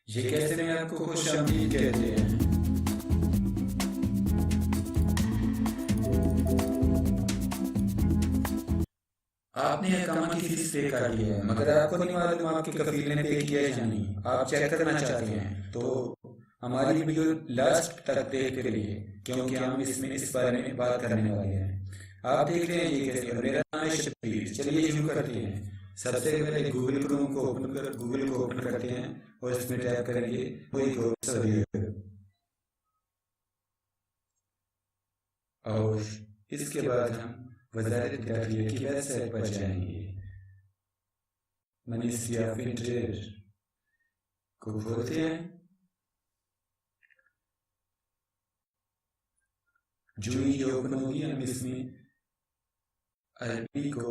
ये कहते हैं आपको खुशामदीद कहते हैं। आपने अकामा की फीस पे कर ली है मगर आपको नहीं मालूम आपके कफील ने पे किया है या नहीं। आप चेक करना चाहते हैं तो हमारी वीडियो लास्ट तक देखते रहिए क्योंकि हम इसमें इस बारे में बात करने वाले हैं। आप देख रहे हैं ये कैसे और मेरा नाम है शबीर। चलिए शुरू करते हैं। सबसे पहले गूगल क्रोम को गूगल को ओपन करते हैं और इसमें टाइप करेंगे कोई और इसके बाद हम वजारत दाखिले की वेबसाइट पर जाएंगे। मिनिस्ट्री ऑफ इंटीरियर को खोलते हैं। जो ही ओपन होगी हम इसमें अरबी को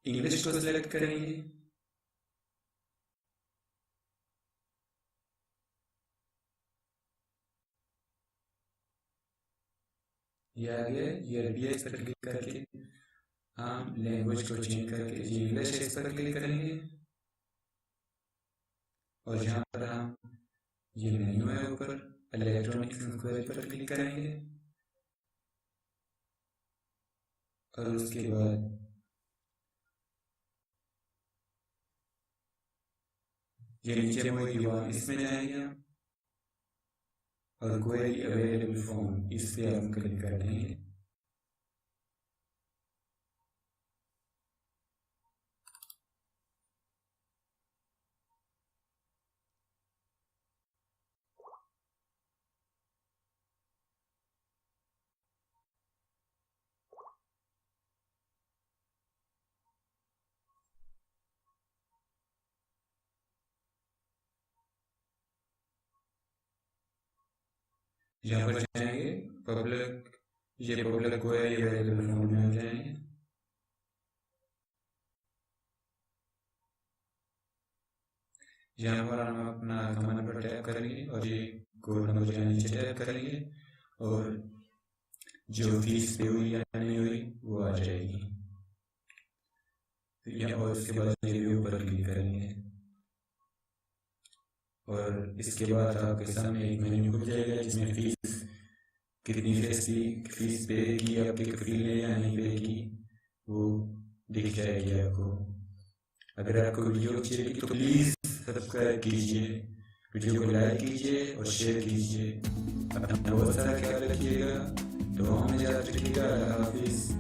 इंग्लिश को सिलेक्ट करेंगे। ये आ गया। ये अरबी इस पर क्लिक करके हम लैंग्वेज को चेंज करके ये इंग्लिश इस पर क्लिक करेंगे और यहाँ पर हम ये मेन्यू है ऊपर इलेक्ट्रॉनिक्स इंक्वायरी पर क्लिक करेंगे और उसके बाद ये नीचे मोबाइल इसमें जाएंगे हम और क्वेरी अवेलेबल फॉर्म इस पे हम क्लिक कर देंगे। यहाँ पर जाएंगे पब्लिक ये पब्लिक क्वेरी अवेलेबल फॉर्म में आ जाएंगे। यहाँ पर हम अपना अकाउंट नंबर टाइप करेंगे और ये कोड नंबर यहाँ नीचे टाइप करेंगे और जो फीस पे हुई या नहीं हुई वो आ जाएगी। तो यहाँ और उसके बाद रिव्यू पर क्लिक करेंगे और इसके बाद आपके सामने एक मेन्यू खुल जाएगा जिसमें फीस कितनी फीस पे की आपके कफील ने या नहीं पे की वो दिख जाएगी आपको। अगर आपको वीडियो अच्छी लगी तो प्लीज़ सब्सक्राइब कीजिए, वीडियो को लाइक कीजिए और शेयर कीजिए। अपना बहुत सारा ख्याल रखिएगा, दुआओं में याद रखिएगा। अल्लाह हाफिज़।